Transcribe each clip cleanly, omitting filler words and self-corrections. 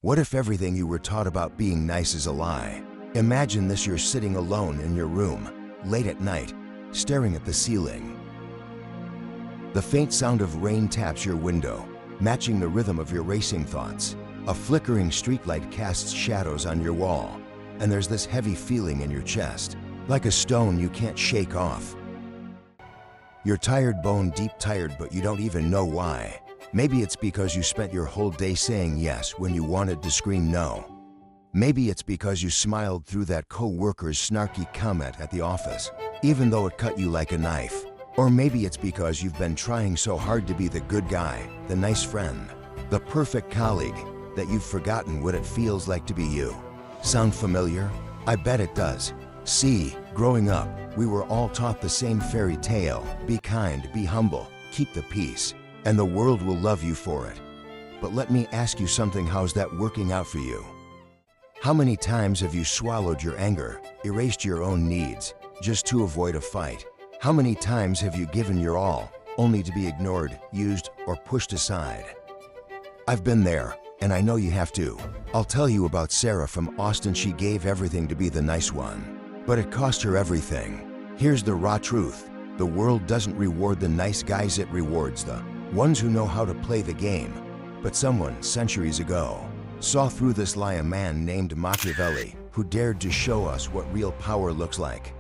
What if everything you were taught about being nice is a lie? Imagine this: you're sitting alone in your room, late at night, staring at the ceiling. The faint sound of rain taps your window, matching the rhythm of your racing thoughts. A flickering streetlight casts shadows on your wall, and there's this heavy feeling in your chest, like a stone you can't shake off. You're tired, bone deep tired, but you don't even know why. Maybe it's because you spent your whole day saying yes when you wanted to scream no. Maybe it's because you smiled through that co-worker's snarky comment at the office, even though it cut you like a knife. Or maybe it's because you've been trying so hard to be the good guy, the nice friend, the perfect colleague, that you've forgotten what it feels like to be you. Sound familiar? I bet it does. See, growing up, we were all taught the same fairy tale: be kind, be humble, keep the peace, and the world will love you for it. But let me ask you something: how's that working out for you? How many times have you swallowed your anger, erased your own needs, just to avoid a fight? How many times have you given your all, only to be ignored, used, or pushed aside? I've been there, and I know you have too. I'll tell you about Sarah from Austin. She gave everything to be the nice one, but it cost her everything. Here's the raw truth: the world doesn't reward the nice guys, it rewards the ones who know how to play the game. But someone, centuries ago, saw through this lie: a man named Machiavelli, who dared to show us what real power looks like.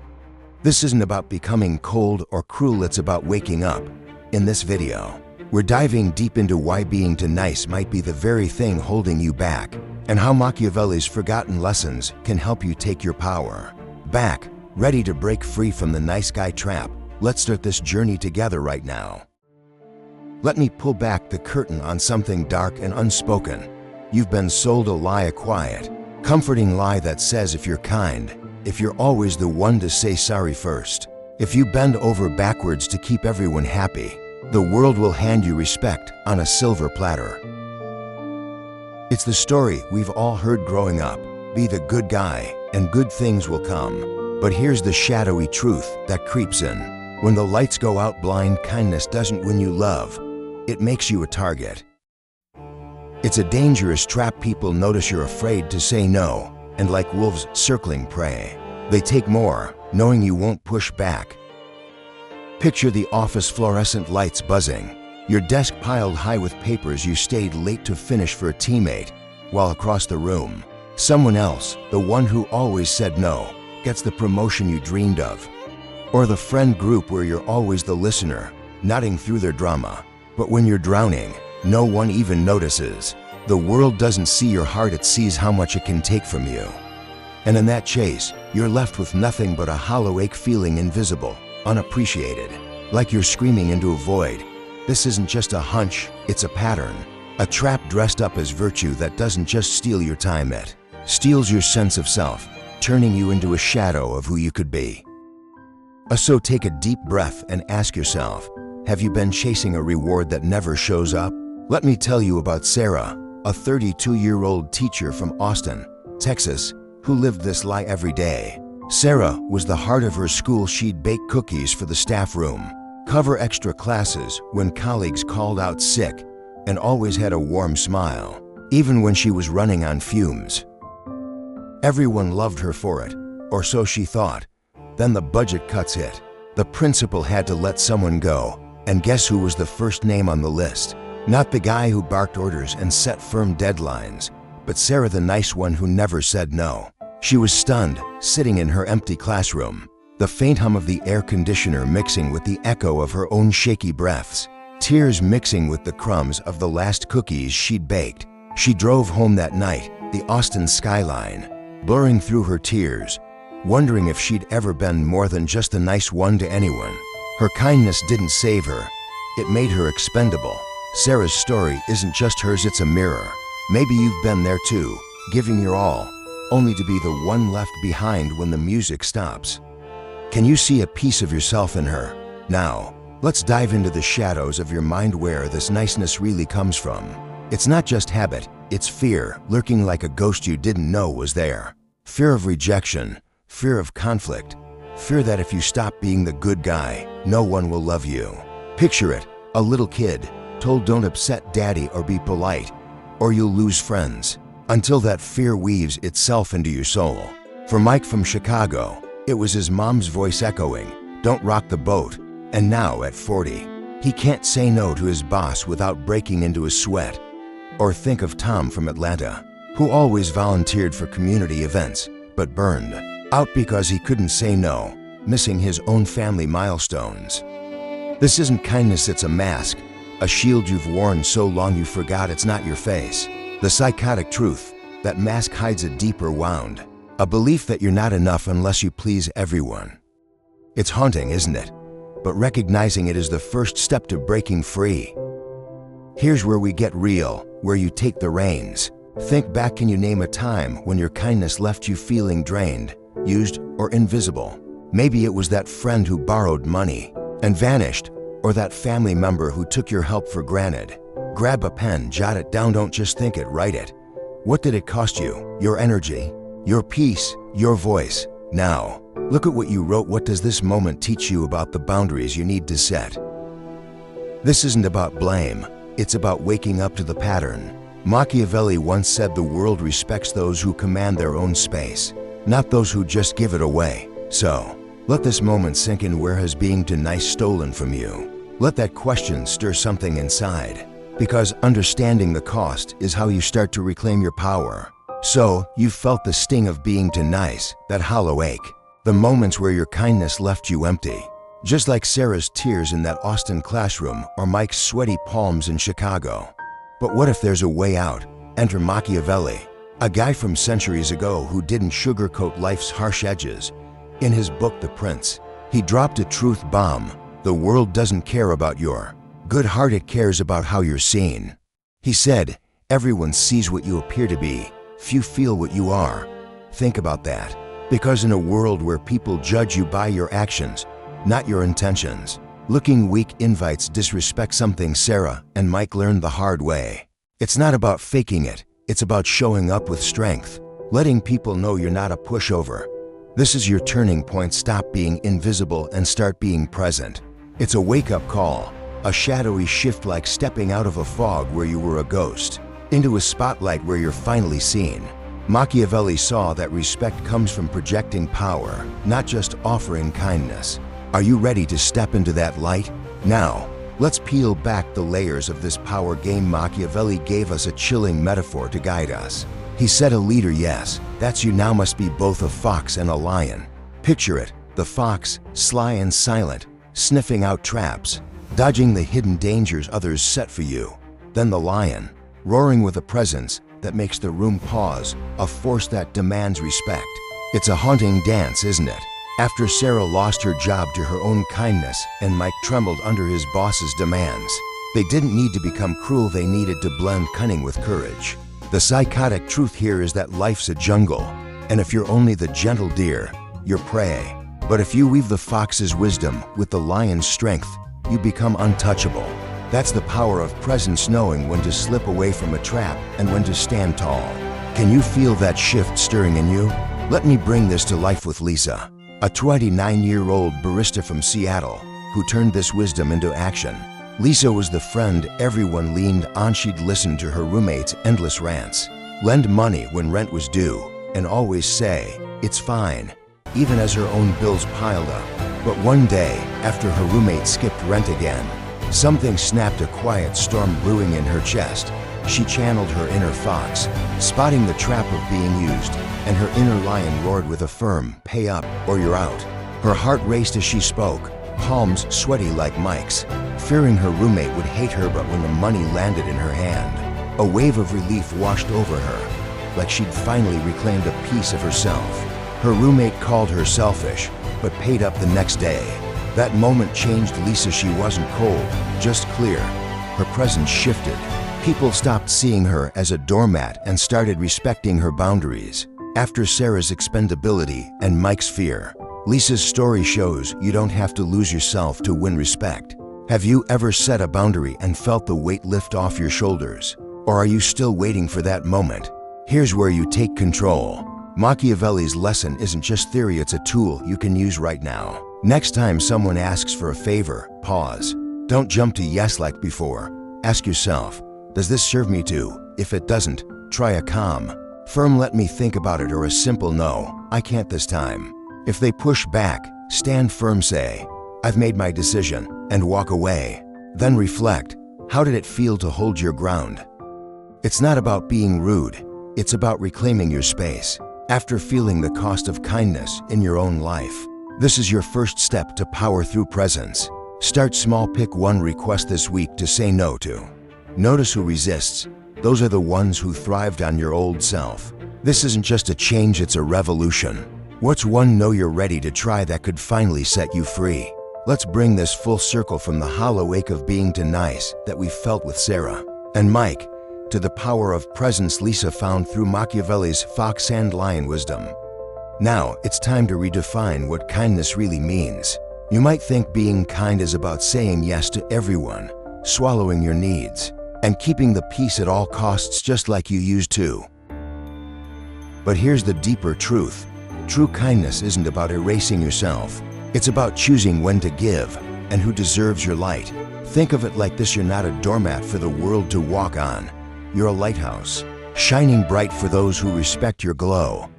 This isn't about becoming cold or cruel, it's about waking up. In this video, we're diving deep into why being too nice might be the very thing holding you back, and how Machiavelli's forgotten lessons can help you take your power back. Ready to break free from the nice guy trap? Let's start this journey together right now. Let me pull back the curtain on something dark and unspoken. You've been sold a lie, a quiet, comforting lie that says if you're kind, if you're always the one to say sorry first, if you bend over backwards to keep everyone happy, the world will hand you respect on a silver platter. It's the story we've all heard growing up: be the good guy and good things will come. But here's the shadowy truth that creeps in: when the lights go out, blind kindness doesn't win you love, it makes you a target. It's a dangerous trap. People notice you're afraid to say no, and like wolves circling prey, they take more, knowing you won't push back. Picture the office: fluorescent lights buzzing, your desk piled high with papers you stayed late to finish for a teammate, while across the room, someone else, the one who always said no, gets the promotion you dreamed of. Or the friend group where you're always the listener, nodding through their drama, but when you're drowning, no one even notices. The world doesn't see your heart, it sees how much it can take from you. And in that chase, you're left with nothing but a hollow ache, feeling invisible, unappreciated, like you're screaming into a void. This isn't just a hunch, it's a pattern. A trap dressed up as virtue that doesn't just steal your time, it steals your sense of self, turning you into a shadow of who you could be. So take a deep breath and ask yourself, have you been chasing a reward that never shows up? Let me tell you about Sarah, a 32-year-old teacher from Austin, Texas, who lived this lie every day. Sarah was the heart of her school. She'd bake cookies for the staff room, cover extra classes when colleagues called out sick, and always had a warm smile, even when she was running on fumes. Everyone loved her for it, or so she thought. Then the budget cuts hit. The principal had to let someone go, and guess who was the first name on the list? Not the guy who barked orders and set firm deadlines, but Sarah, the nice one who never said no. She was stunned, sitting in her empty classroom, the faint hum of the air conditioner mixing with the echo of her own shaky breaths, tears mixing with the crumbs of the last cookies she'd baked. She drove home that night, the Austin skyline blurring through her tears, wondering if she'd ever been more than just a nice one to anyone. Her kindness didn't save her, it made her expendable. Sarah's story isn't just hers, it's a mirror. Maybe you've been there too, giving your all, only to be the one left behind when the music stops. Can you see a piece of yourself in her? Now, let's dive into the shadows of your mind, where this niceness really comes from. It's not just habit, it's fear, lurking like a ghost you didn't know was there. Fear of rejection, fear of conflict, fear that if you stop being the good guy, no one will love you. Picture it, a little kid, told don't upset daddy or be polite, or you'll lose friends. until that fear weaves itself into your soul. For Mike from Chicago, it was his mom's voice echoing, "Don't rock the boat." And now at 40, he can't say no to his boss without breaking into a sweat. Or think of Tom from Atlanta, who always volunteered for community events, but burned out because he couldn't say no, missing his own family milestones. This isn't kindness, it's a mask, a shield you've worn so long you forgot it's not your face. The psychotic truth, that mask hides a deeper wound, a belief that you're not enough unless you please everyone. It's haunting, isn't it? But recognizing it is the first step to breaking free. Here's where we get real, where you take the reins. Think back, can you name a time when your kindness left you feeling drained, used, or invisible? Maybe it was that friend who borrowed money and vanished, or that family member who took your help for granted. Grab a pen, jot it down, don't just think it, write it. What did it cost you? Your energy, your peace, your voice. Now, look at what you wrote. What does this moment teach you about the boundaries you need to set? This isn't about blame, it's about waking up to the pattern. Machiavelli once said the world respects those who command their own space, not those who just give it away. So, let this moment sink in. Where has being too nice stolen from you? Let that question stir something inside, because understanding the cost is how you start to reclaim your power. So, you felt the sting of being too nice, that hollow ache, the moments where your kindness left you empty. Just like Sarah's tears in that Austin classroom or Mike's sweaty palms in Chicago. But what if there's a way out? Enter Machiavelli, a guy from centuries ago who didn't sugarcoat life's harsh edges. In his book, The Prince, he dropped a truth bomb. The world doesn't care about your good heart, it cares about how you're seen. He said, everyone sees what you appear to be, few feel what you are. Think about that. Because in a world where people judge you by your actions, not your intentions, looking weak invites disrespect, something Sarah and Mike learned the hard way. It's not about faking it, it's about showing up with strength, letting people know you're not a pushover. This is your turning point. Stop being invisible and start being present. It's a wake-up call, a shadowy shift, like stepping out of a fog where you were a ghost, into a spotlight where you're finally seen. Machiavelli saw that respect comes from projecting power, not just offering kindness. Are you ready to step into that light? Now, let's peel back the layers of this power game. Machiavelli gave us a chilling metaphor to guide us. He said a leader, yes, that's you now, must be both a fox and a lion. Picture it, the fox, sly and silent, sniffing out traps, dodging the hidden dangers others set for you. Then the lion, roaring with a presence that makes the room pause, a force that demands respect. It's a haunting dance, isn't it? After Sarah lost her job to her own kindness and Mike trembled under his boss's demands, they didn't need to become cruel, they needed to blend cunning with courage. The psychotic truth here is that life's a jungle, and if you're only the gentle deer, you're prey. But if you weave the fox's wisdom with the lion's strength, you become untouchable. That's the power of presence, knowing when to slip away from a trap and when to stand tall. Can you feel that shift stirring in you? Let me bring this to life with Lisa, a 29-year-old barista from Seattle who turned this wisdom into action. Lisa was the friend everyone leaned on. She'd listen to her roommate's endless rants, lend money when rent was due, and always say, "It's fine," even as her own bills piled up. But one day, after her roommate skipped rent again, something snapped, a quiet storm brewing in her chest. She channeled her inner fox, spotting the trap of being used, and her inner lion roared with a firm, "Pay up, or you're out." Her heart raced as she spoke, palms sweaty like Mike's, fearing her roommate would hate her. But when the money landed in her hand, a wave of relief washed over her, like she'd finally reclaimed a piece of herself. Her roommate called her selfish, but paid up the next day. That moment changed Lisa. She wasn't cold, just clear. Her presence shifted. People stopped seeing her as a doormat and started respecting her boundaries. After Sarah's expendability and Mike's fear, Lisa's story shows you don't have to lose yourself to win respect. Have you ever set a boundary and felt the weight lift off your shoulders? Or are you still waiting for that moment? Here's where you take control. Machiavelli's lesson isn't just theory, it's a tool you can use right now. Next time someone asks for a favor, pause. Don't jump to yes like before. Ask yourself, does this serve me too? If it doesn't, try a calm, firm "let me think about it" or a simple "no, I can't this time." If they push back, stand firm, say, "I've made my decision," and walk away. Then reflect, how did it feel to hold your ground? It's not about being rude, it's about reclaiming your space. After feeling the cost of kindness in your own life, this is your first step to power through presence. Start small, pick one request this week to say no to. Notice who resists. Those are the ones who thrived on your old self. This isn't just a change, it's a revolution. What's one no you're ready to try that could finally set you free? Let's bring this full circle from the hollow ache of being too nice that we felt with Sarah and Mike to the power of presence Lisa found through Machiavelli's fox and lion wisdom. Now, it's time to redefine what kindness really means. You might think being kind is about saying yes to everyone, swallowing your needs, and keeping the peace at all costs just like you used to. But here's the deeper truth. True kindness isn't about erasing yourself. It's about choosing when to give and who deserves your light. Think of it like this: you're not a doormat for the world to walk on. You're a lighthouse, shining bright for those who respect your glow.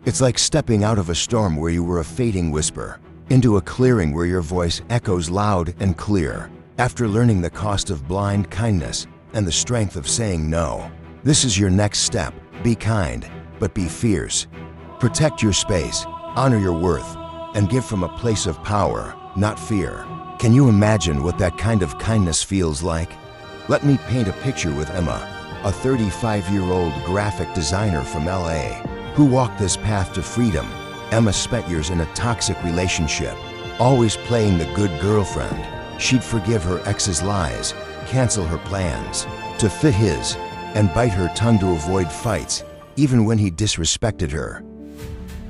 It's like stepping out of a storm where you were a fading whisper, into a clearing where your voice echoes loud and clear. After learning the cost of blind kindness and the strength of saying no, this is your next step. Be kind, but be fierce. Protect your space, honor your worth, and give from a place of power, not fear. Can you imagine what that kind of kindness feels like? Let me paint a picture with Emma, a 35-year-old graphic designer from LA, who walked this path to freedom. Emma spent years in a toxic relationship, always playing the good girlfriend. She'd forgive her ex's lies, cancel her plans to fit his, and bite her tongue to avoid fights, even when he disrespected her.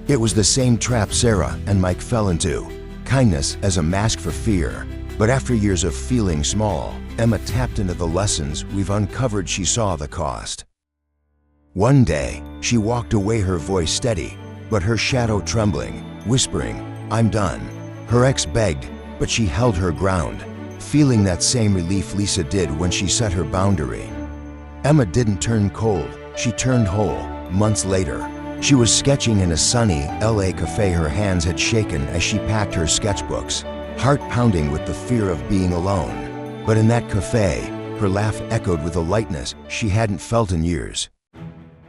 It was the same trap Sarah and Mike fell into, kindness as a mask for fear. But after years of feeling small, Emma tapped into the lessons we've uncovered. She saw the cost. One day, she walked away, her voice steady, but her shadow trembling, whispering, "I'm done." Her ex begged, but she held her ground, feeling that same relief Lisa did when she set her boundary. Emma didn't turn cold, she turned whole. Months later, she was sketching in a sunny LA cafe. Her hands had shaken as she packed her sketchbooks, heart pounding with the fear of being alone. But in that cafe, her laugh echoed with a lightness she hadn't felt in years.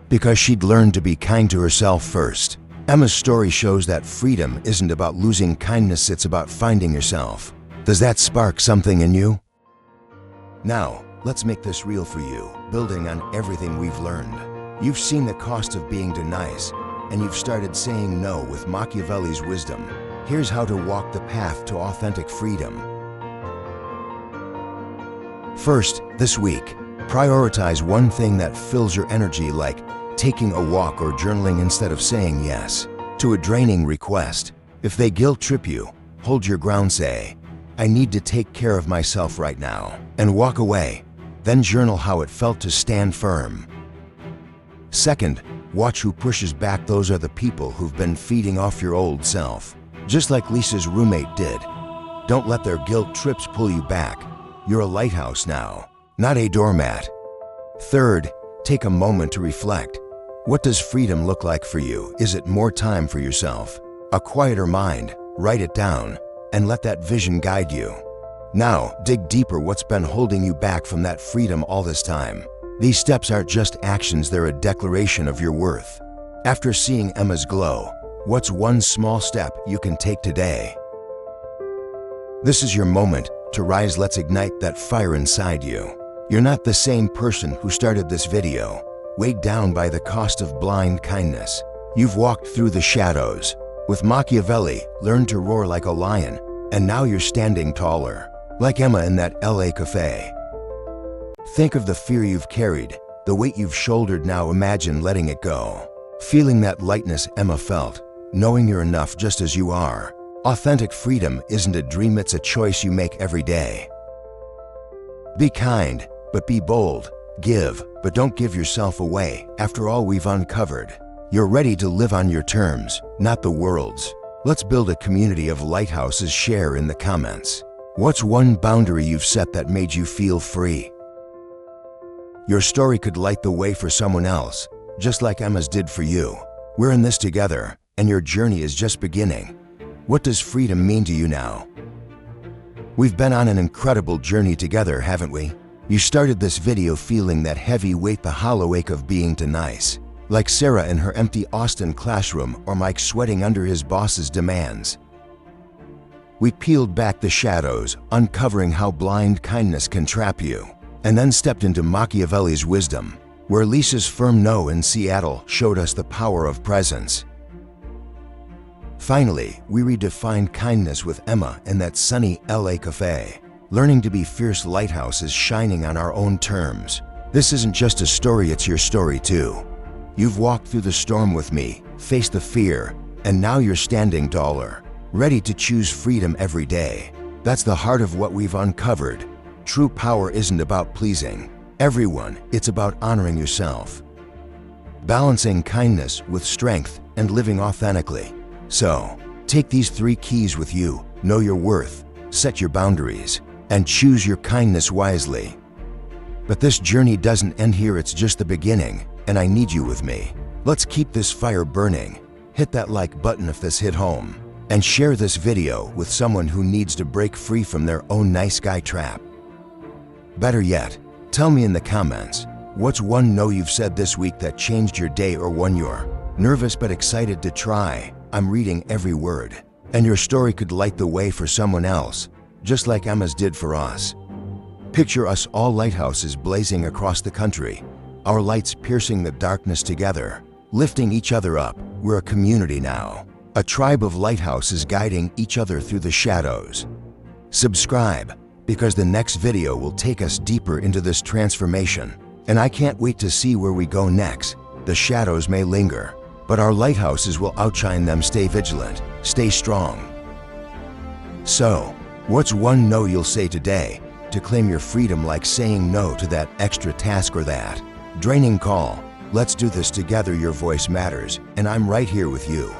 Because she'd learned to be kind to herself first. Emma's story shows that freedom isn't about losing kindness, it's about finding yourself. Does that spark something in you? Now, let's make this real for you, building on everything we've learned. You've seen the cost of being too nice, and you've started saying no with Machiavelli's wisdom. Here's how to walk the path to authentic freedom. First, this week, prioritize one thing that fills your energy, like taking a walk or journaling instead of saying yes to a draining request. If they guilt trip you, hold your ground, say, "I need to take care of myself right now," and walk away. Then journal how it felt to stand firm. Second, watch who pushes back. Those are the people who've been feeding off your old self, just like Lisa's roommate did. Don't let their guilt trips pull you back. You're a lighthouse now, not a doormat. Third, take a moment to reflect. What does freedom look like for you? Is it more time for yourself? A quieter mind? Write it down and let that vision guide you. Now, dig deeper. What's been holding you back from that freedom all this time? These steps aren't just actions, they're a declaration of your worth. After seeing Emma's glow, what's one small step you can take today? This is your moment to rise. Let's ignite that fire inside you. You're not the same person who started this video, weighed down by the cost of blind kindness. You've walked through the shadows. With Machiavelli, learned to roar like a lion, and now you're standing taller, like Emma in that LA cafe. Think of the fear you've carried, the weight you've shouldered. Now imagine letting it go. Feeling that lightness Emma felt, knowing you're enough just as you are. Authentic freedom isn't a dream, it's a choice you make every day. Be kind, but be bold. Give, but don't give yourself away. After all we've uncovered, you're ready to live on your terms, not the world's. Let's build a community of lighthouses. Share in the comments. What's one boundary you've set that made you feel free? Your story could light the way for someone else, just like Emma's did for you. We're in this together, and your journey is just beginning. What does freedom mean to you now? We've been on an incredible journey together, haven't we? You started this video feeling that heavy weight, the hollow ache of being too nice. Like Sarah in her empty Austin classroom, or Mike sweating under his boss's demands. We peeled back the shadows, uncovering how blind kindness can trap you, and then stepped into Machiavelli's wisdom, where Lisa's firm no in Seattle showed us the power of presence. Finally, we redefined kindness with Emma in that sunny LA cafe, learning to be fierce lighthouses shining on our own terms. This isn't just a story, it's your story too. You've walked through the storm with me, faced the fear, and now you're standing taller, ready to choose freedom every day. That's the heart of what we've uncovered. True power isn't about pleasing everyone, it's about honoring yourself. Balancing kindness with strength and living authentically. So, take these 3 keys with you: know your worth, set your boundaries, and choose your kindness wisely. But this journey doesn't end here, it's just the beginning, and I need you with me. Let's keep this fire burning. Hit that like button if this hit home, and share this video with someone who needs to break free from their own nice guy trap. Better yet, tell me in the comments, what's one no you've said this week that changed your day, or one you're nervous but excited to try? I'm reading every word, and your story could light the way for someone else, just like Emma's did for us. Picture us all lighthouses blazing across the country, our lights piercing the darkness together, lifting each other up. We're a community now, a tribe of lighthouses guiding each other through the shadows. Subscribe, because the next video will take us deeper into this transformation, and I can't wait to see where we go next. The shadows may linger, but our lighthouses will outshine them. Stay vigilant, stay strong. So, what's one no you'll say today to claim your freedom, like saying no to that extra task or that draining call? Let's do this together. Your voice matters, and I'm right here with you.